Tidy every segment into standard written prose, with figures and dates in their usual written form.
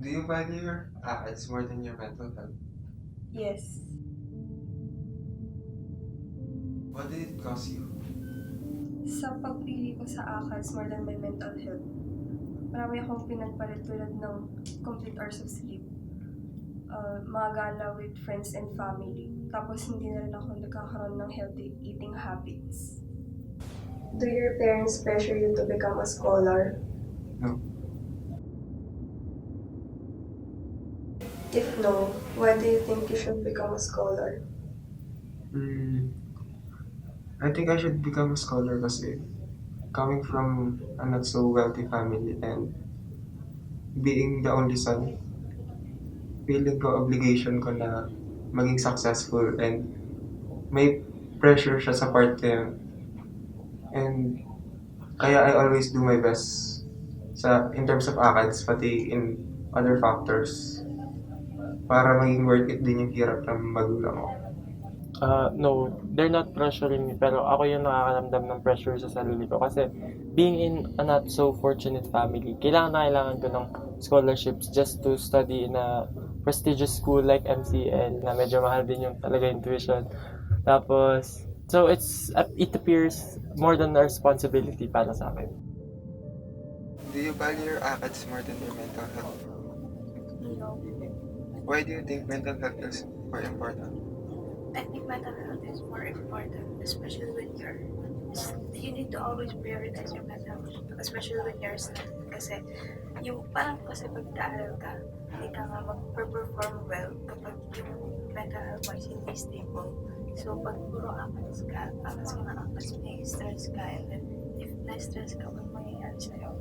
Do you value your acts more than your mental health? Yes. What did it cost you? Sa pagpili ko sa ACADS more than my mental health, marami akong pinagpalit tulad ng complete hours of sleep, mga gala with friends and family. Tapos hindi na rin ako nagkakaroon ng healthy eating habits. Do your parents pressure you to become a scholar? No. If no, why do you think you should become a scholar? Mm, I think I should become a scholar kasi coming from a not so wealthy family and being the only son, feeling ko obligation ko na maging successful and may pressure siya sa part ko yun. And kaya I always do my best in terms of ACADS pati in other factors para maging worth it din yung hirap ng magulang ko. No, they're not pressuring me, pero ako yung nakakaramdam ng pressure sa sarili ko kasi being in a not so fortunate family, kailangan ko ng scholarships just to study in a prestigious school like MCL na medyo mahal din yung talaga yung tuition. Tapos, so it appears more than a responsibility para sa akin. Do you value your ACADS more than your mental health? No, Why do you think mental health is more important? I think mental health is more important, especially when you need to always prioritize your mental health, especially when you're studying. Kasi, yung parang kasi pag nag-aaral ka, hindi ka nga mag-perform well kapag yung mental health wise hindi stable. So, pag puro akas ka na akas, may stress ka, and then if na-stress ka, ano mangyayari sa'yo?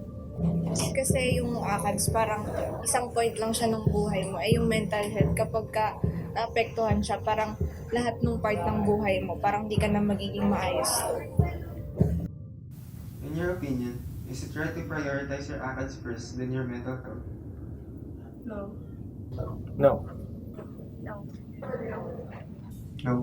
Kasi yung ACADS parang isang point lang siya ng buhay mo. Yung mental health, kapag ka naapektuhan siya, parang lahat ng part ng buhay mo, parang di ka na magiging maayos. In your opinion, is it right to prioritize your ACADS first than your mental health? No. No. No. No.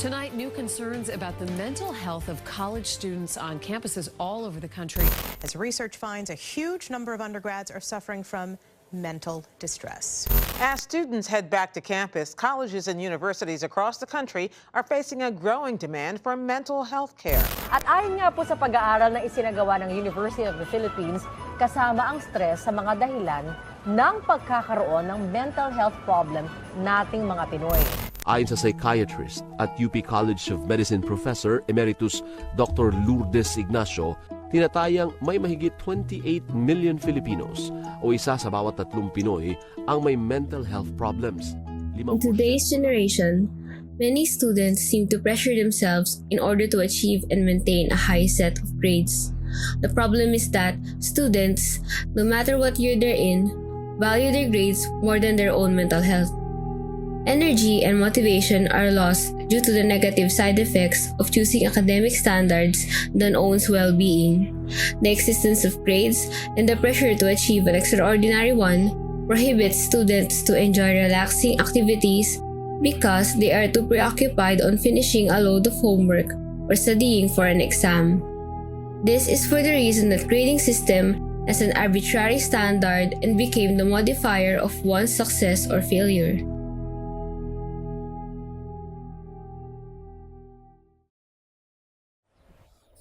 Tonight, new concerns about the mental health of college students on campuses all over the country. As research finds, a huge number of undergrads are suffering from mental distress. As students head back to campus, colleges and universities across the country are facing a growing demand for mental health care. At ayon nga po sa pag-aaral na isinagawa ng University of the Philippines, kasama ang stress sa mga dahilan ng pagkakaroon ng mental health problem nating mga Pinoy. Ayon sa psychiatrist at UP College of Medicine Professor Emeritus Dr. Lourdes Ignacio, tinatayang may mahigit 28 million Filipinos o isa sa bawat 3 Pinoy ang may mental health problems. In today's generation, many students seem to pressure themselves in order to achieve and maintain a high set of grades. The problem is that students, no matter what year they're in, value their grades more than their own mental health. Energy and motivation are lost due to the negative side effects of choosing academic standards than one's well-being. The existence of grades and the pressure to achieve an extraordinary one prohibits students to enjoy relaxing activities because they are too preoccupied on finishing a load of homework or studying for an exam. This is for the reason that grading system as an arbitrary standard and became the modifier of one's success or failure.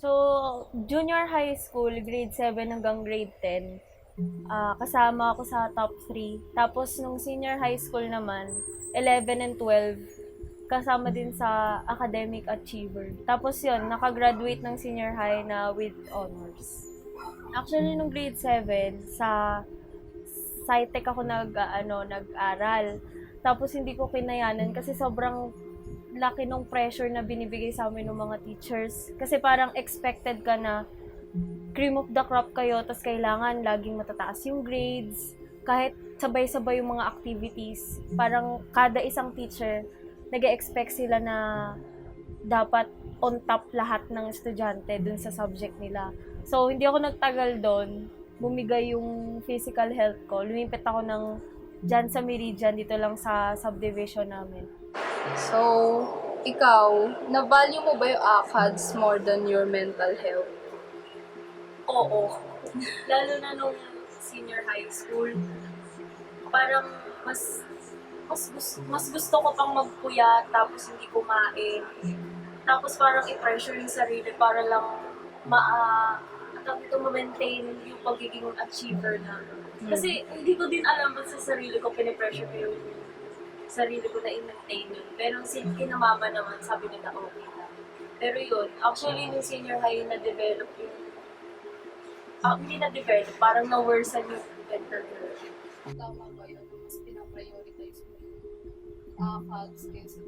So, junior high school, grade 7 hanggang grade 10, kasama ako sa top 3. Tapos, nung senior high school naman, 11 and 12, kasama din sa academic achiever. Tapos yun, nakagraduate ng senior high na with honors. Actually, nung grade 7, sa SciTech ako nag-aral. Tapos, hindi ko kinayanan kasi sobrang laki nung pressure na binibigay sa amin ng mga teachers. Kasi parang expected ka na cream of the crop kayo, tas kailangan laging matataas yung grades. Kahit sabay-sabay yung mga activities, parang kada isang teacher, nag-expect sila na dapat on top lahat ng estudyante dun sa subject nila. So, hindi ako nagtagal doon. bumigay yung physical health ko, lumipat ako ng dyan sa Meridian, dito lang sa subdivision namin. So, ikaw, na-value mo ba yung ACADS more than your mental health? Oo. Lalo na nung senior high school, parang mas gusto ko pang magpuyat, tapos hindi kumain. Tapos parang i-pressure yung sarili para lang ma-maintain yung pagiging achiever na. Kasi hindi ko din alam ba sa sarili ko, pinipressure ko yung sarili ko na i-maintain yun. Pero kinamama naman, sabi nila okay na. Pero yun, actually yung senior high na-develop yung hindi na-develop, parang na-worsen yung mental health. Tama ba yun? Mas pinaprioritize mo yung ACADS kaysa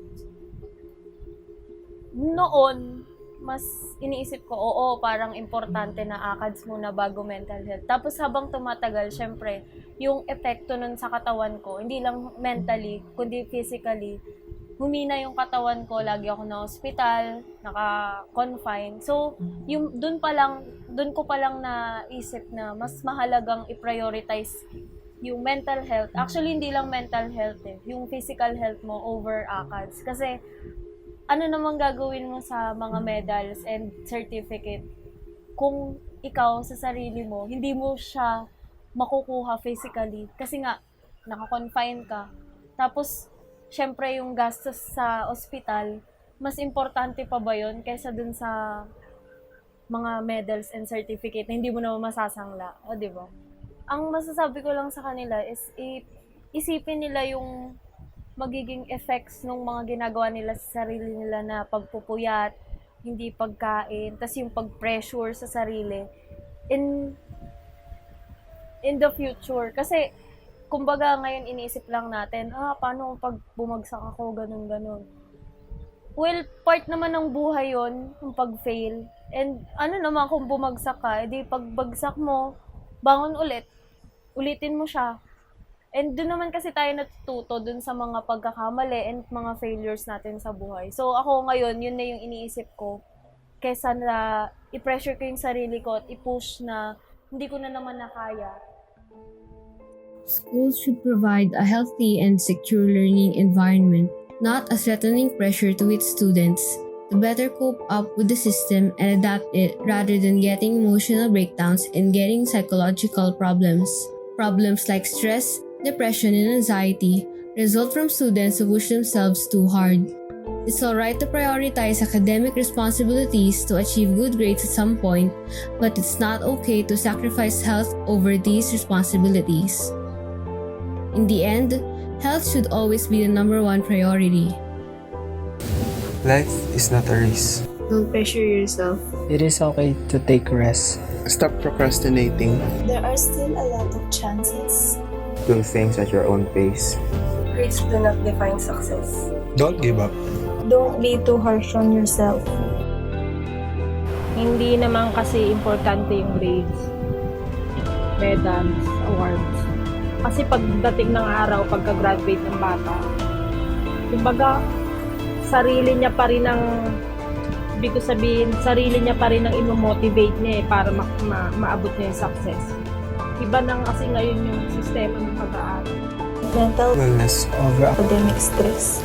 noon, mas iniisip ko, oo, parang importante na ACADS muna bago mental health. Tapos habang tumatagal, syempre, yung epekto nun sa katawan ko, hindi lang mentally, kundi physically, humina yung katawan ko, lagi ako na hospital, naka-confine. So, yung dun ko pa lang naisip na mas mahalagang i-prioritize yung mental health. Actually, hindi lang mental health yung physical health mo over ACADS. Kasi, ano namang gagawin mo sa mga medals and certificate kung ikaw sa sarili mo, hindi mo siya makukuha physically. Kasi nga, naka-confine ka. Tapos, syempre yung gastos sa ospital, mas importante pa ba yun kaysa dun sa mga medals and certificate na hindi mo naman masasangla. O, di ba? Ang masasabi ko lang sa kanila is isipin nila yung magiging effects ng mga ginagawa nila sa sarili nila na pagpupuyat, hindi pagkain, tas yung pag-pressure sa sarili in the future. Kasi, kumbaga ngayon iniisip lang natin, paano pag bumagsak ako, ganun. Well, part naman ng buhay yon yung pag-fail. And ano naman kung bumagsak ka, edi pagbagsak mo, bangon ulit, ulitin mo siya. And doon naman kasi tayo natututo dun sa mga pagkakamali and mga failures natin sa buhay. So ako ngayon, yun na yung iniisip ko. Kesa na i-pressure ko yung sarili ko at i-push na hindi ko na naman nakaya. Schools should provide a healthy and secure learning environment, not a threatening pressure to its students to better cope up with the system and adapt it rather than getting emotional breakdowns and getting psychological problems. Problems like stress, depression, and anxiety result from students who push themselves too hard. It's alright to prioritize academic responsibilities to achieve good grades at some point, but it's not okay to sacrifice health over these responsibilities. In the end, health should always be the number one priority. Life is not a race. Don't pressure yourself. It is okay to take rest. Stop procrastinating. There are still a lot of chances. Do things at your own pace. Grades do not define success. Don't give up. Don't be too harsh on yourself. Hindi naman kasi importante yung grades, medals, awards. Kasi pagdating ng araw, pagka-graduate ng bata, kumbaga, sarili niya pa rin ang, ibig ko sabihin, sarili niya pa rin ang imo-motivate niya para maabot niya yung success. Iba nang kasi ngayon yung sistema ng pag-aaral. Mental wellness over academic stress.